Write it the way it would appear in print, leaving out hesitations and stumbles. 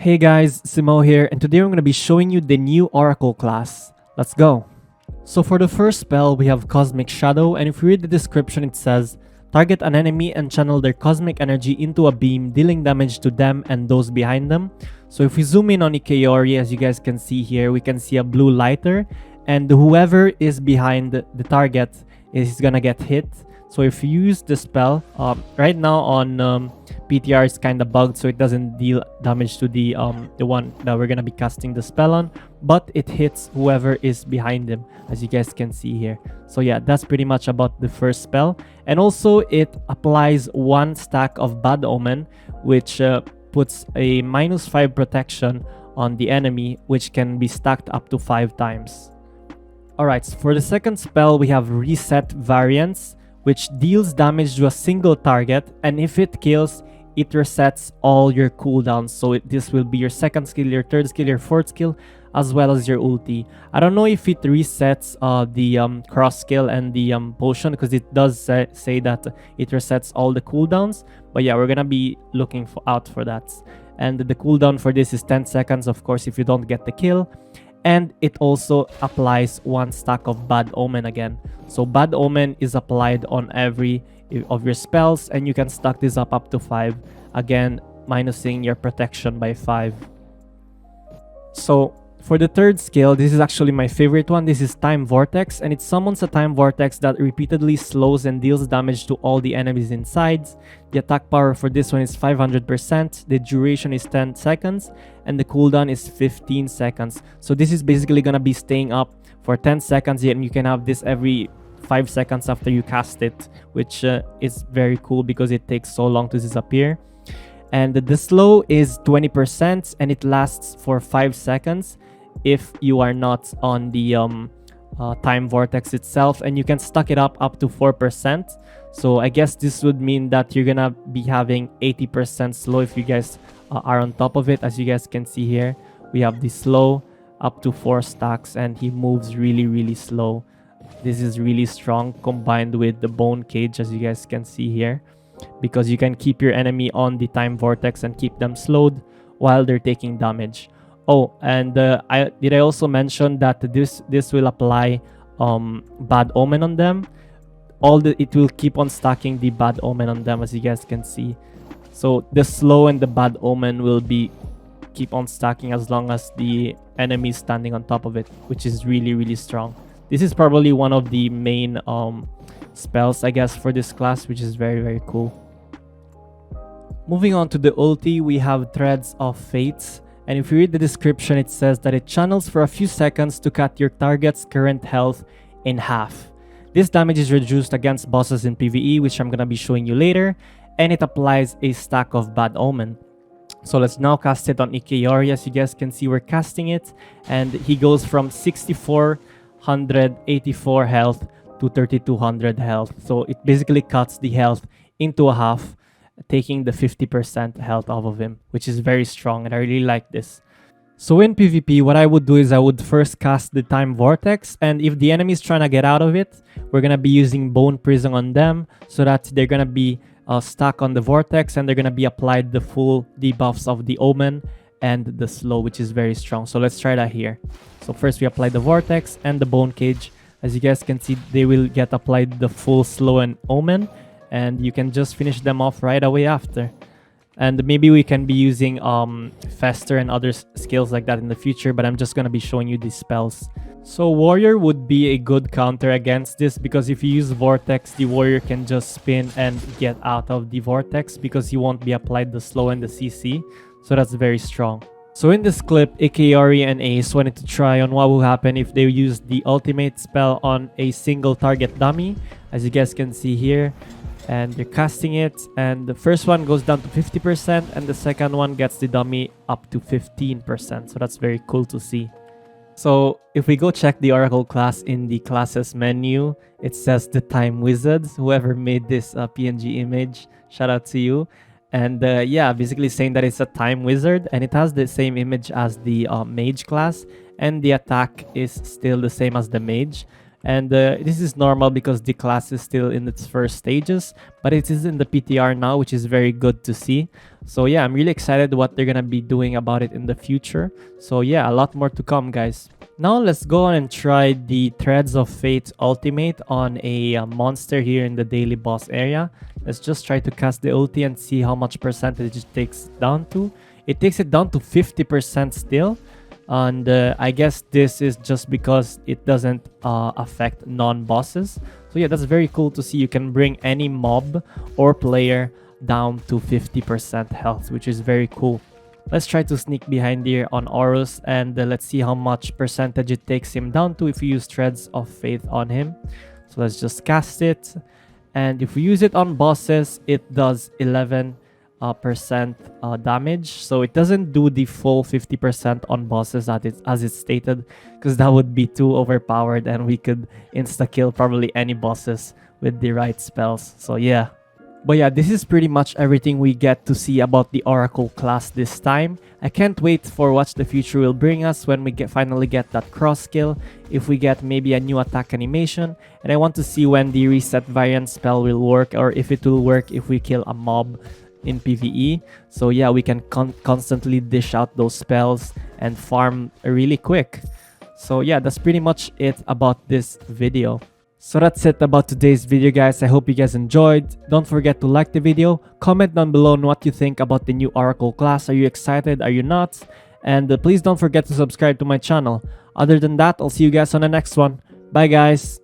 Hey guys, Simo here, and today I'm going to be showing you the new Oracle class. Let's go! So for the first spell, we have Cosmic Shadow, and if you read the description it says, target an enemy and channel their cosmic energy into a beam, dealing damage to them and those behind them. So if we zoom in on Ikeyori, as you guys can see here, we can see a blue lighter, and whoever is behind the target is gonna get hit. So if you use the spell, right now on PTR it's kind of bugged, so it doesn't deal damage to the one that we're gonna be casting the spell on, but it hits whoever is behind him, as you guys can see here. So yeah, that's pretty much about the first spell. And also it applies one stack of Bad Omen, which puts a -5 protection on the enemy, which can be stacked up to 5 times. Alright, so for the second spell we have Reset Variance, which deals damage to a single target, and if it kills, it resets all your cooldowns. So this will be your second skill, your third skill, your fourth skill, as well as your ulti. I don't know if it resets the cross skill and the potion, because it does say that it resets all the cooldowns. But yeah, we're gonna be looking out for that. And the cooldown for this is 10 seconds, of course, if you don't get the kill. And it also applies one stack of Bad Omen again. So Bad Omen is applied on every of your spells, and you can stack this up to 5, again minusing your protection by 5. So for the third skill, this is actually my favorite one. This is Time Vortex, and it summons a Time Vortex that repeatedly slows and deals damage to all the enemies inside. The attack power for this one is 500%, the duration is 10 seconds, and the cooldown is 15 seconds. So this is basically gonna be staying up for 10 seconds, and you can have this every 5 seconds after you cast it, which is very cool because it takes so long to disappear. And the slow is 20%, and it lasts for 5 seconds if you are not on the Time Vortex itself, and you can stack it up to 4%. So I guess this would mean that you're gonna be having 80% slow if you guys are on top of it. As you guys can see here, we have the slow up to 4 stacks, and he moves really slow. This is really strong, combined with the Bone Cage, as you guys can see here, because you can keep your enemy on the Time Vortex and keep them slowed while they're taking damage. Oh, and I also mention that this will apply Bad Omen on them. It will keep on stacking the Bad Omen on them, as you guys can see. So the slow and the Bad Omen will keep on stacking as long as the enemy is standing on top of it, which is really strong. This is probably one of the main spells, I guess, for this class, which is very cool. Moving on to the ulti, we have Threads of Fates. And if you read the description, it says that it channels for a few seconds to cut your target's current health in half. This damage is reduced against bosses in PvE, which I'm gonna be showing you later, and it applies a stack of Bad Omen. So let's now cast it on Ikeyori. As you guys can see, we're casting it, and he goes from 6484 health to 3200 health. So it basically cuts the health into a half, taking the 50% health off of him, which is very strong, and I really like this. So in PvP, what I would do is I would first cast the Time Vortex, and if the enemy is trying to get out of it, we're gonna be using Bone Prison on them, so that they're gonna be stuck on the Vortex, and they're gonna be applied the full debuffs of the Omen and the slow, which is very strong. So let's try that here. So first we apply the Vortex and the Bone Cage. As you guys can see, they will get applied the full slow and Omen, and you can just finish them off right away after. And maybe we can be using Fester and other skills like that in the future, but I'm just gonna be showing you these spells. So Warrior would be a good counter against this, because if you use Vortex, the Warrior can just spin and get out of the Vortex because he won't be applied the slow and the CC. So that's very strong. So in this clip, Ikeyori and Ace wanted to try on what will happen if they use the ultimate spell on a single target dummy, as you guys can see here. And they're casting it, and the first one goes down to 50%, and the second one gets the dummy up to 15%. So that's very cool to see. So if we go check the Oracle class in the classes menu, it says the Time Wizards. Whoever made this PNG image, shout out to you. And yeah, basically saying that it's a Time Wizard, and it has the same image as the Mage class, and the attack is still the same as the Mage. And this is normal because the class is still in its first stages, but it is in the PTR now, which is very good to see. So yeah, I'm really excited what they're gonna be doing about it in the future. So yeah, a lot more to come, guys. Now let's go on and try the Threads of Fate ultimate on a monster here in the daily boss area. Let's just try to cast the ulti and see how much percentage it takes down to. It takes it down to 50% still. And I guess this is just because it doesn't affect non-bosses. So yeah, that's very cool to see. You can bring any mob or player down to 50% health, which is very cool. Let's try to sneak behind here on Horus, and let's see how much percentage it takes him down to if we use Threads of Faith on him. So let's just cast it. And if we use it on bosses, it does 11% damage. So it doesn't do the full 50% on bosses as it's stated, because that would be too overpowered and we could insta-kill probably any bosses with the right spells. So yeah. But yeah, this is pretty much everything we get to see about the Oracle class this time. I can't wait for what the future will bring us when we finally get that cross skill, if we get maybe a new attack animation, and I want to see when the reset variant spell will work, or if it will work if we kill a mob in PvE. So yeah, we can constantly dish out those spells and farm really quick. So yeah, that's pretty much it about this video. So that's it about today's video, guys. I hope you guys enjoyed. Don't forget to like the video, comment down below on what you think about the new Oracle class. Are you excited? Are you not? And please don't forget to subscribe to my channel. Other than that, I'll see you guys on the next one. Bye, guys.